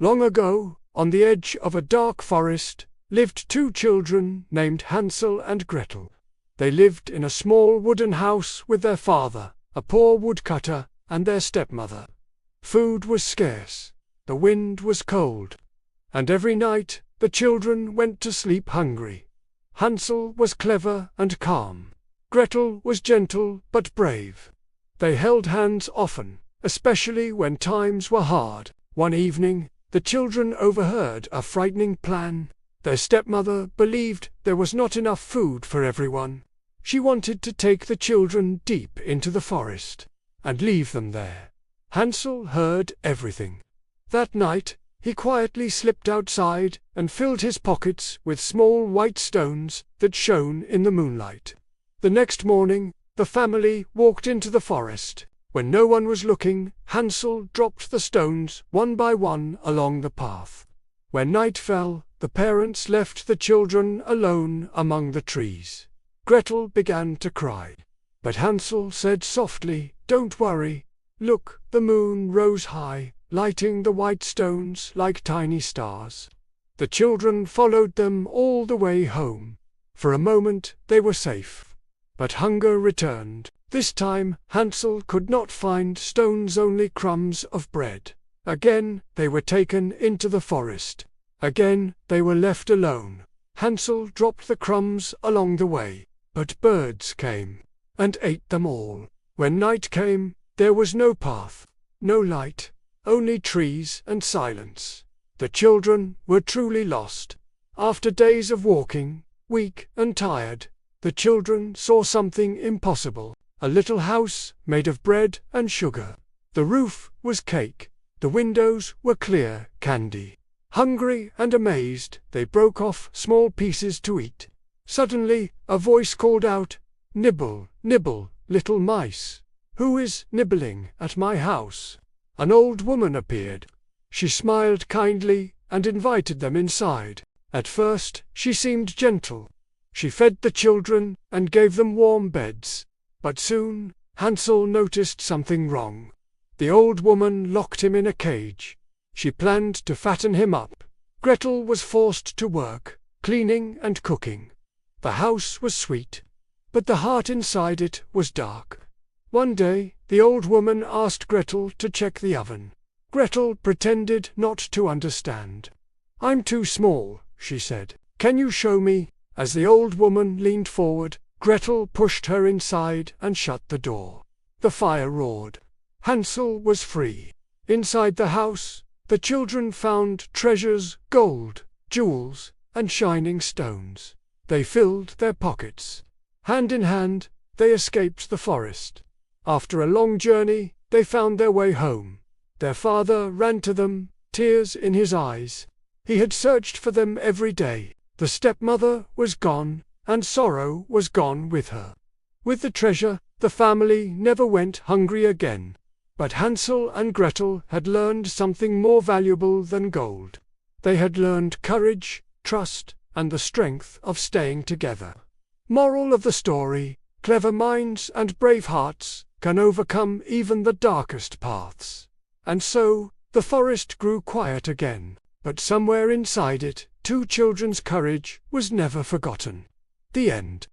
Long ago, on the edge of a dark forest, lived two children named Hansel and Gretel. They lived in a small wooden house with their father, a poor woodcutter, and their stepmother. Food was scarce, the wind was cold, and every night the children went to sleep hungry. Hansel was clever and calm. Gretel was gentle but brave. They held hands often, especially when times were hard. One evening, the children overheard a frightening plan. Their stepmother believed there was not enough food for everyone. She wanted to take the children deep into the forest and leave them there. Hansel heard everything. That night, he quietly slipped outside and filled his pockets with small white stones that shone in the moonlight. The next morning, the family walked into the forest. When no one was looking, Hansel dropped the stones one by one along the path. When night fell, the parents left the children alone among the trees. Gretel began to cry, but Hansel said softly, "Don't worry. Look, the moon rose high, lighting the white stones like tiny stars." The children followed them all the way home. For a moment they were safe. But hunger returned. This time Hansel could not find stones, only crumbs of bread. Again they were taken into the forest. Again they were left alone. Hansel dropped the crumbs along the way, but birds came and ate them all. When night came, there was no path, no light, only trees and silence. The children were truly lost. After days of walking, weak and tired, the children saw something impossible. A little house made of bread and sugar. The roof was cake. The windows were clear candy. Hungry and amazed, they broke off small pieces to eat. Suddenly, a voice called out, "Nibble, nibble, little mice. Who is nibbling at my house?" An old woman appeared. She smiled kindly and invited them inside. At first, she seemed gentle. She fed the children and gave them warm beds. But soon, Hansel noticed something wrong. The old woman locked him in a cage. She planned to fatten him up. Gretel was forced to work, cleaning and cooking. The house was sweet, but the heart inside it was dark. One day, the old woman asked Gretel to check the oven. Gretel pretended not to understand. "I'm too small," she said. "Can you show me?" As the old woman leaned forward, Gretel pushed her inside and shut the door. The fire roared. Hansel was free. Inside the house, the children found treasures, gold, jewels, and shining stones. They filled their pockets. Hand in hand, they escaped the forest. After a long journey, they found their way home. Their father ran to them, tears in his eyes. He had searched for them every day. The stepmother was gone, and sorrow was gone with her. With the treasure, the family never went hungry again. But Hansel and Gretel had learned something more valuable than gold. They had learned courage, trust, and the strength of staying together. Moral of the story: clever minds and brave hearts can overcome even the darkest paths. And so, the forest grew quiet again, but somewhere inside it, two children's courage was never forgotten. The end.